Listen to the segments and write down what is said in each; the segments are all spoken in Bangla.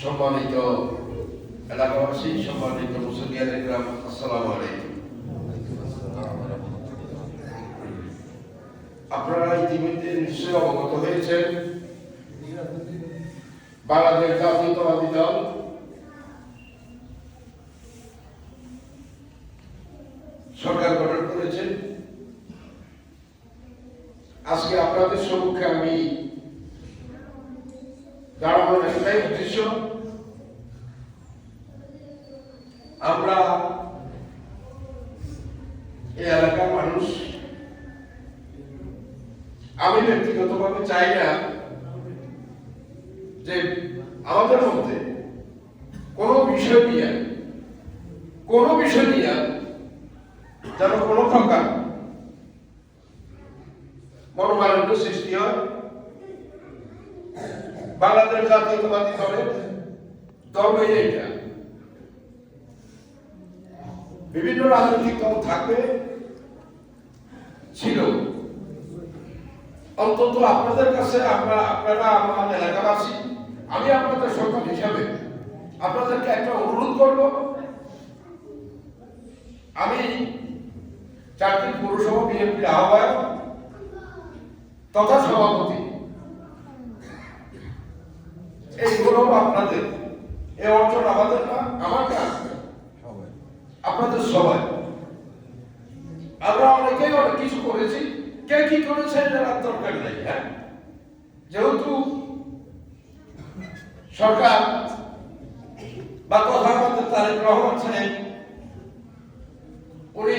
সম্মানিত এলাকাবাসী, সম্মানিত মুসলিয়ানের গ্রাম, আসসালামু আলাইকুম। আপনারা ইতিমধ্যে নিশ্চয়ই অবগত হয়েছেন, বাংলাদেশ জাতীয়তাবাদী দল সরকার গঠন করেছে। আজকে আপনাদের সম্মুখে আমি দাঁড়ানোর একটাই উদ্দেশ্য, আমরা এই এলাকার মানুষ, আমি ব্যক্তিগতভাবে চাই না যে আমাদের মধ্যে কোনো বিষয় নিয়ে যেন কোনো প্রকার মনোমালিন্য সৃষ্টি হয়। বাংলাদেশ জাতীয়তাবাদী দলের ধর্ম এইটা, বিভিন্ন রাজনৈতিক দল থাকবে, ছিল। অন্তত আপনাদের কাছে আপনারা আমার এলাকাবাসী, আমি আপনাদের সন্তান হিসাবে আপনাদেরকে একটা অনুরোধ করব। আমি চারটি পৌরসভা বিএনপির আহ্বায়ক তথা সভাপতি, এই গৌরব আপনাদের, এই অর্জন আমাদের না, আমার না, আপনাদের সবাই। আমরা অনেকেই অনেক কিছু করেছি, কে কি করেছে জানার দরকার নেই। হ্যাঁ, যেহেতু সরকার বা প্রধানমন্ত্রী তারেক রহমান সাহেব উনি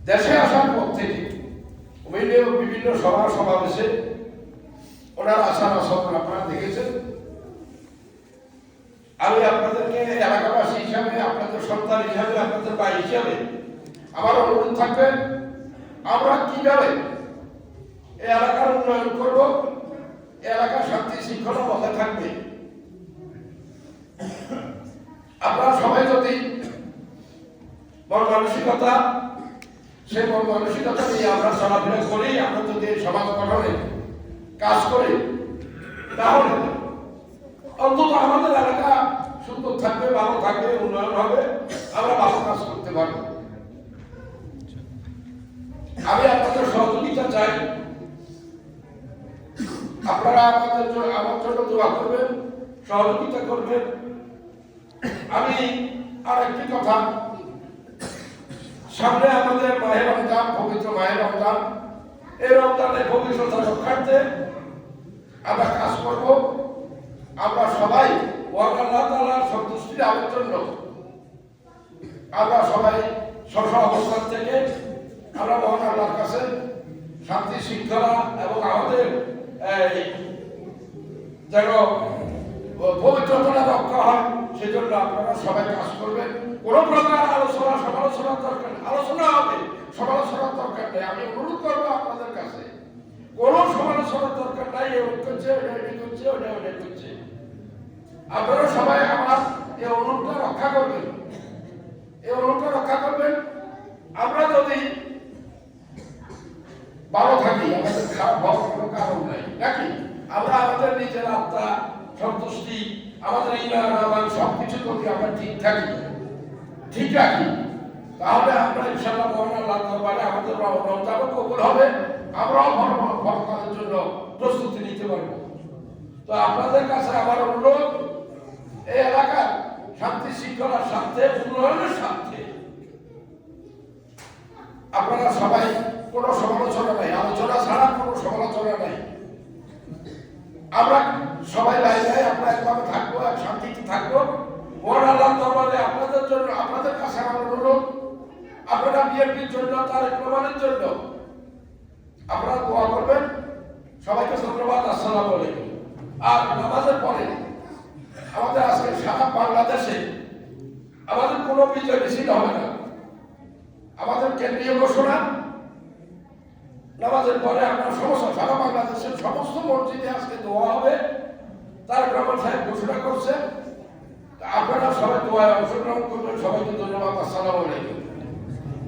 দেশে আসার পর থেকে বিভিন্ন সভা সমাবেশে ওনার আসার আচরণ আপনারা দেখেছেন। আমি আপনাদেরকে এলাকাবাসী হিসাবে, আপনাদের সন্তান হিসাবে, আপনাদের ভাই হিসাবে আমার অনুরোধ থাকবে, আমরা কিভাবে এই এলাকার উন্নয়ন করব, এলাকার শান্তি শৃঙ্খলা বজায় থাকবে। আপনারা সবাই যদি মন মানসিকতা, সেই মন মানসিকতা নিয়ে আমরা চলাফেরা করি, আমরা যদি সমাজ গঠনে কাজ করি, তাহলে অন্তত আমাদের এলাকা সুন্দর থাকবে, ভালো থাকবে, উন্নয়ন হবে, আমরা ভালো কাজ করতে পারবো। আমি আপনাদের সহযোগিতা চাই, আপনারা আমার জন্য দোয়া করবেন, সহযোগিতা করবেন। আমি আর একটি কথা, সামনে আমাদের মাহে রমজান, পবিত্র মাহে রমজান, এই রমজানের পবিত্রতা রক্ষার্থে আমরা কাজ করব। আমরা সবাই আল্লাহ তাআলার সন্তুষ্টি লাভের জন্য আমরা সবাই স্ব অবস্থান থেকে আমরা মহান আল্লাহর কাছে শান্তি শৃঙ্খলা এবং আমাদের যেন পবিত্রতা রক্ষা হয়, সেজন্য আপনারা সবাই কাজ করবেন। কোনো প্রকার আলোচনা সমালোচনার দরকার নেই, আলোচনা হবে, সমালোচনার দরকার নেই। আমি অনুরোধ করবো আপনাদের কাছে, কোনো সমালোচনার দরকার নাই। এমন করছে, ওটা করছে, ওটা করছে। আপনারা সবাই আমার এই অনুরোধটা রক্ষা করবেন, এই অনুরোধটা রক্ষা করবেন। আমরা যদি ভালো থাকি, আমাদের খারাপ হওয়ার কোনো কারণ নাই নাকি? আমরা আমাদের নিজের আত্মা সন্তুষ্টি, আমাদের ইমান আমার সবকিছু যদি আমরা ঠিক রাখি, তাহলে আমরা ইনশাআল্লাহ মহান আল্লাহর দরবারে আমাদের রমজানও কবুল হবে, আমরাও পরকালের জন্য প্রস্তুতি নিতে পারবো। তো আপনাদের কাছে আমার অনুরোধ, এই এলাকার শান্তি শৃঙ্খলার স্বার্থে, উন্নয়নের স্বার্থে আপনারা সবাই, কোনো সমালোচনা নাই, আলোচনা ছাড়া কোনো সমালোচনা নাই, আমরা সবাই লাইনে আমরা একভাবে থাকবো, এক শান্তিতে থাকবো। মহান আল্লাহর দরবারে আপনাদের জন্য, আপনাদের কাছে আমার অনুরোধ, আপনারা বিএনপির জন্য, তারেক রহমানের জন্য আপনারা দোয়া করবেন। সবাইকে ধন্যবাদ, আসসালামু আলাইকুম। আর নামাজের পরে আমাদের আজকে সারা বাংলাদেশে আমাদের কোনো বিজয় মিছিল হবে না। আমাদের কেন্দ্রীয় ঘোষণা, নামাজের পরে আমরা সারা বাংলাদেশের সমস্ত মসজিদে আজকে দোয়া হবে। তারেক রহমান সাহেব ঘোষণা করছে, আপনারা সবাই দোয়ায় অংশগ্রহণ করবেন। সবাইকে ধন্যবাদ, আসসালামু আলাইকুম।